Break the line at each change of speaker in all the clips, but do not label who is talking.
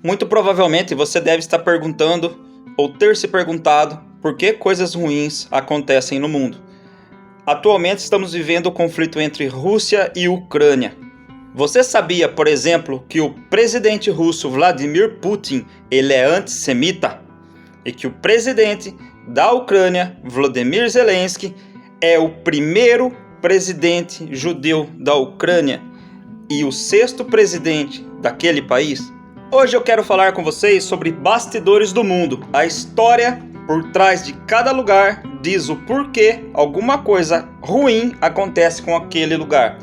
Muito provavelmente você deve estar perguntando ou ter se perguntado por que coisas ruins acontecem no mundo. Atualmente estamos vivendo o conflito entre Rússia e Ucrânia. Você sabia, por exemplo, que o presidente russo Vladimir Putin ele é antissemita? E que o presidente da Ucrânia, Volodymyr Zelensky, é o primeiro presidente judeu da Ucrânia e o sexto presidente daquele país? Hoje eu quero falar com vocês sobre bastidores do mundo. A história por trás de cada lugar diz o porquê alguma coisa ruim acontece com aquele lugar.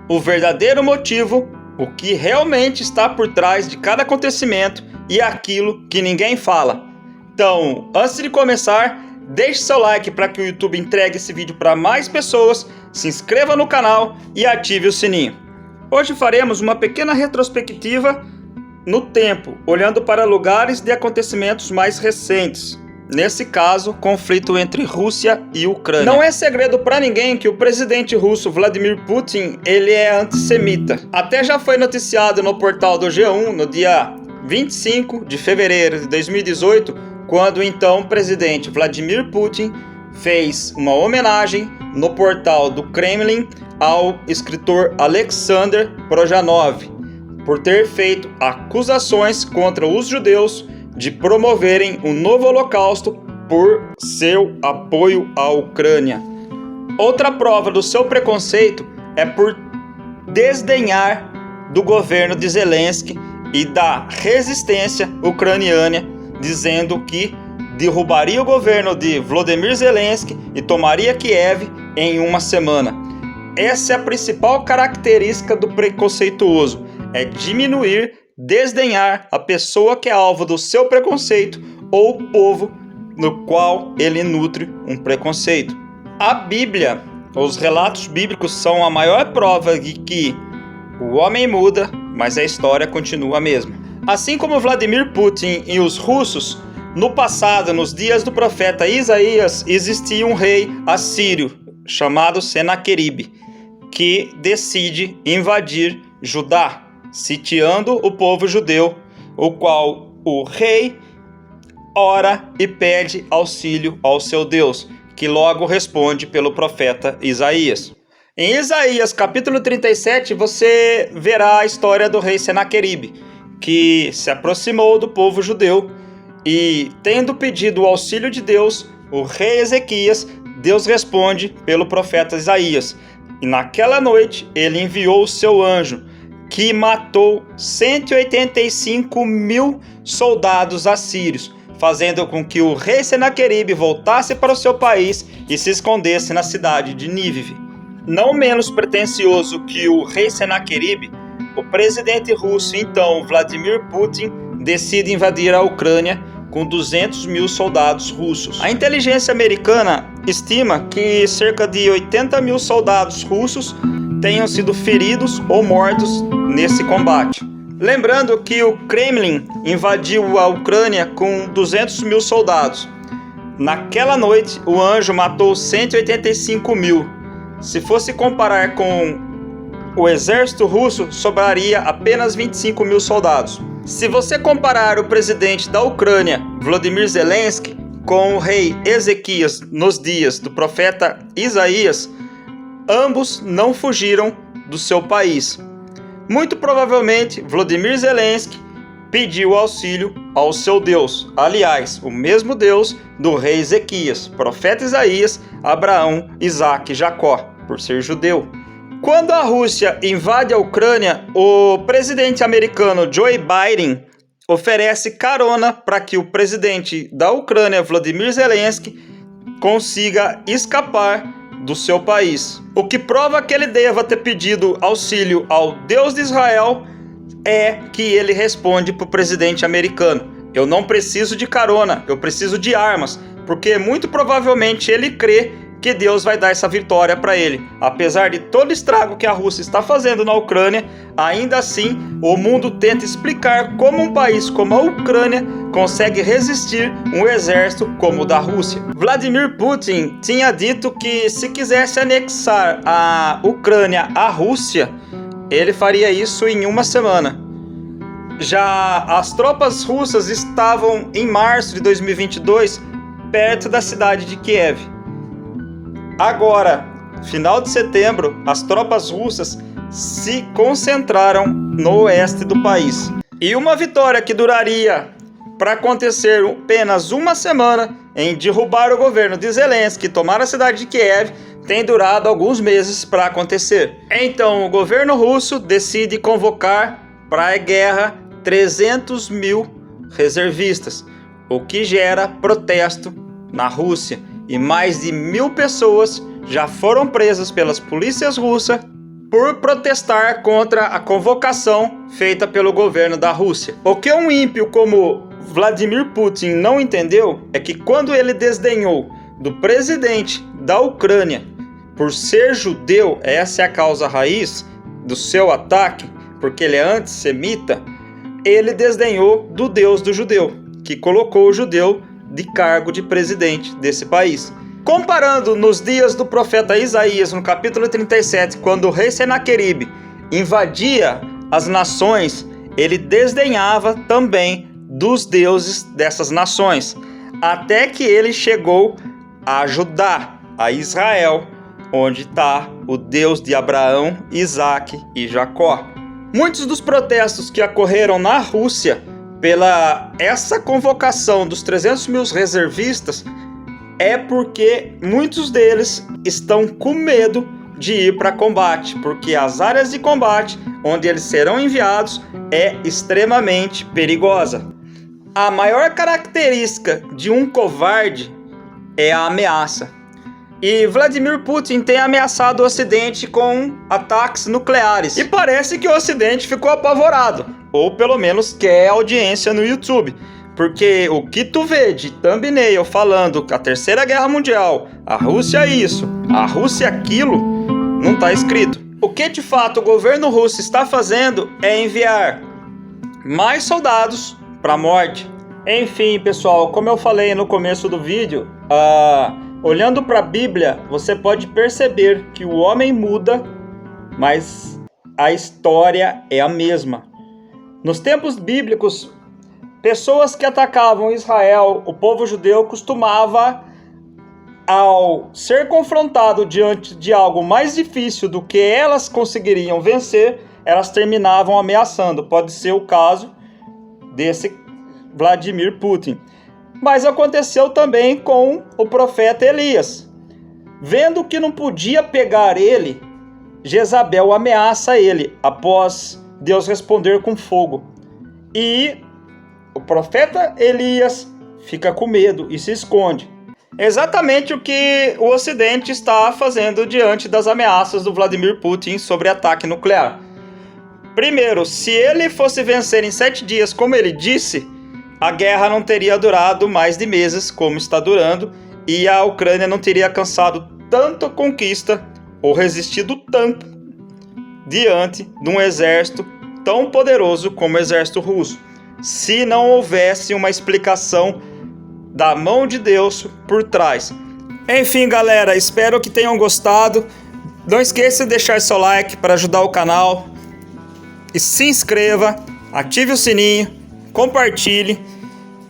O verdadeiro motivo, o que realmente está por trás de cada acontecimento e aquilo que ninguém fala. Então, antes de começar, deixe seu like para que o YouTube entregue esse vídeo para mais pessoas, se inscreva no canal e ative o sininho. Hoje faremos uma pequena retrospectiva no tempo, olhando para lugares de acontecimentos mais recentes. Nesse caso, conflito entre Rússia e Ucrânia. Não é segredo para ninguém que o presidente russo Vladimir Putin ele é antissemita. Até já foi noticiado no portal do G1 no dia 25 de fevereiro de 2018, quando o então presidente Vladimir Putin fez uma homenagem no portal do Kremlin ao escritor Alexander Projanov, por ter feito acusações contra os judeus de promoverem um novo holocausto por seu apoio à Ucrânia. Outra prova do seu preconceito é por desdenhar do governo de Zelensky e da resistência ucraniana, dizendo que derrubaria o governo de Volodymyr Zelensky e tomaria Kiev em uma semana. Essa é a principal característica do preconceituoso, é diminuir, desdenhar a pessoa que é alvo do seu preconceito ou o povo no qual ele nutre um preconceito. A Bíblia, os relatos bíblicos são a maior prova de que o homem muda, mas a história continua a mesma. Assim como Vladimir Putin e os russos, no passado, nos dias do profeta Isaías, existia um rei assírio chamado Senaqueribe, que decide invadir Judá, sitiando o povo judeu, o qual o rei ora e pede auxílio ao seu Deus, que logo responde pelo profeta Isaías. Em Isaías capítulo 37 você verá a história do rei Senaqueribe, que se aproximou do povo judeu e, tendo pedido o auxílio de Deus, o rei Ezequias, Deus responde pelo profeta Isaías. E naquela noite ele enviou o seu anjo, que matou 185 mil soldados assírios, fazendo com que o rei Senaqueribe voltasse para o seu país e se escondesse na cidade de Nínive. Não menos pretensioso que o rei Senaqueribe, o presidente russo, então Vladimir Putin, decide invadir a Ucrânia com 200 mil soldados russos. A inteligência americana estima que cerca de 80 mil soldados russos tenham sido feridos ou mortos nesse combate. Lembrando que o Kremlin invadiu a Ucrânia com 200 mil soldados. Naquela noite, o anjo matou 185 mil. Se fosse comparar com o exército russo, sobraria apenas 25 mil soldados. Se você comparar o presidente da Ucrânia, Volodymyr Zelensky, com o rei Ezequias nos dias do profeta Isaías, ambos não fugiram do seu país. Muito provavelmente, Volodymyr Zelensky pediu auxílio ao seu Deus. Aliás, o mesmo Deus do rei Ezequias, profeta Isaías, Abraão, Isaac e Jacó, por ser judeu. Quando a Rússia invade a Ucrânia, o presidente americano Joe Biden oferece carona para que o presidente da Ucrânia, Volodymyr Zelensky, consiga escapar do seu país. O que prova que ele deva ter pedido auxílio ao Deus de Israel é que ele responde para o presidente americano: eu não preciso de carona, eu preciso de armas, porque muito provavelmente ele crê que Deus vai dar essa vitória para ele. Apesar de todo o estrago que a Rússia está fazendo na Ucrânia, ainda assim o mundo tenta explicar como um país como a Ucrânia consegue resistir um exército como o da Rússia. Vladimir Putin tinha dito que se quisesse anexar a Ucrânia à Rússia, ele faria isso em uma semana. Já as tropas russas estavam em março de 2022 perto da cidade de Kiev. Agora, final de setembro, as tropas russas se concentraram no oeste do país. E uma vitória que duraria para acontecer apenas uma semana em derrubar o governo de Zelensky e tomar a cidade de Kiev tem durado alguns meses para acontecer. Então o governo russo decide convocar para a guerra 300 mil reservistas, o que gera protesto na Rússia, e mais de 1.000 pessoas já foram presas pelas polícias russas por protestar contra a convocação feita pelo governo da Rússia. O que um ímpio como Vladimir Putin não entendeu é que quando ele desdenhou do presidente da Ucrânia por ser judeu, essa é a causa raiz do seu ataque, porque ele é antissemita, ele desdenhou do Deus do judeu, que colocou o judeu de cargo de presidente desse país. Comparando nos dias do profeta Isaías, no capítulo 37, quando o rei Senaqueribe invadia as nações, ele desdenhava também dos deuses dessas nações, até que ele chegou a Judá, a Israel, onde está o Deus de Abraão, Isaque e Jacó. Muitos dos protestos que ocorreram na Rússia pela essa convocação dos 300 mil reservistas é porque muitos deles estão com medo de ir para combate, porque as áreas de combate onde eles serão enviados é extremamente perigosa. A maior característica de um covarde é a ameaça. E Vladimir Putin tem ameaçado o Ocidente com ataques nucleares. E parece que o Ocidente ficou apavorado, ou pelo menos quer audiência no YouTube. Porque o que tu vê de thumbnail falando que a Terceira Guerra Mundial, a Rússia isso, a Rússia aquilo, não está escrito. O que de fato o governo russo está fazendo é enviar mais soldados para a morte. Enfim, pessoal, como eu falei no começo do vídeo, olhando para a Bíblia, você pode perceber que o homem muda, mas a história é a mesma. Nos tempos bíblicos, pessoas que atacavam Israel, o povo judeu, costumava, ao ser confrontado diante de algo mais difícil do que elas conseguiriam vencer, elas terminavam ameaçando. Pode ser o caso desse Vladimir Putin. Mas aconteceu também com o profeta Elias. Vendo que não podia pegar ele, Jezabel ameaça ele, após Deus responder com fogo. E o profeta Elias fica com medo e se esconde. Exatamente o que o Ocidente está fazendo diante das ameaças do Vladimir Putin sobre ataque nuclear. Primeiro, se ele fosse vencer em 7 dias, como ele disse, a guerra não teria durado mais de meses, como está durando, e a Ucrânia não teria alcançado tanta conquista ou resistido tanto diante de um exército tão poderoso como o exército russo, se não houvesse uma explicação da mão de Deus por trás. Enfim, galera, espero que tenham gostado. Não esqueça de deixar seu like para ajudar o canal. E se inscreva, ative o sininho, compartilhe.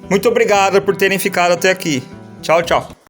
Muito obrigado por terem ficado até aqui. Tchau, tchau.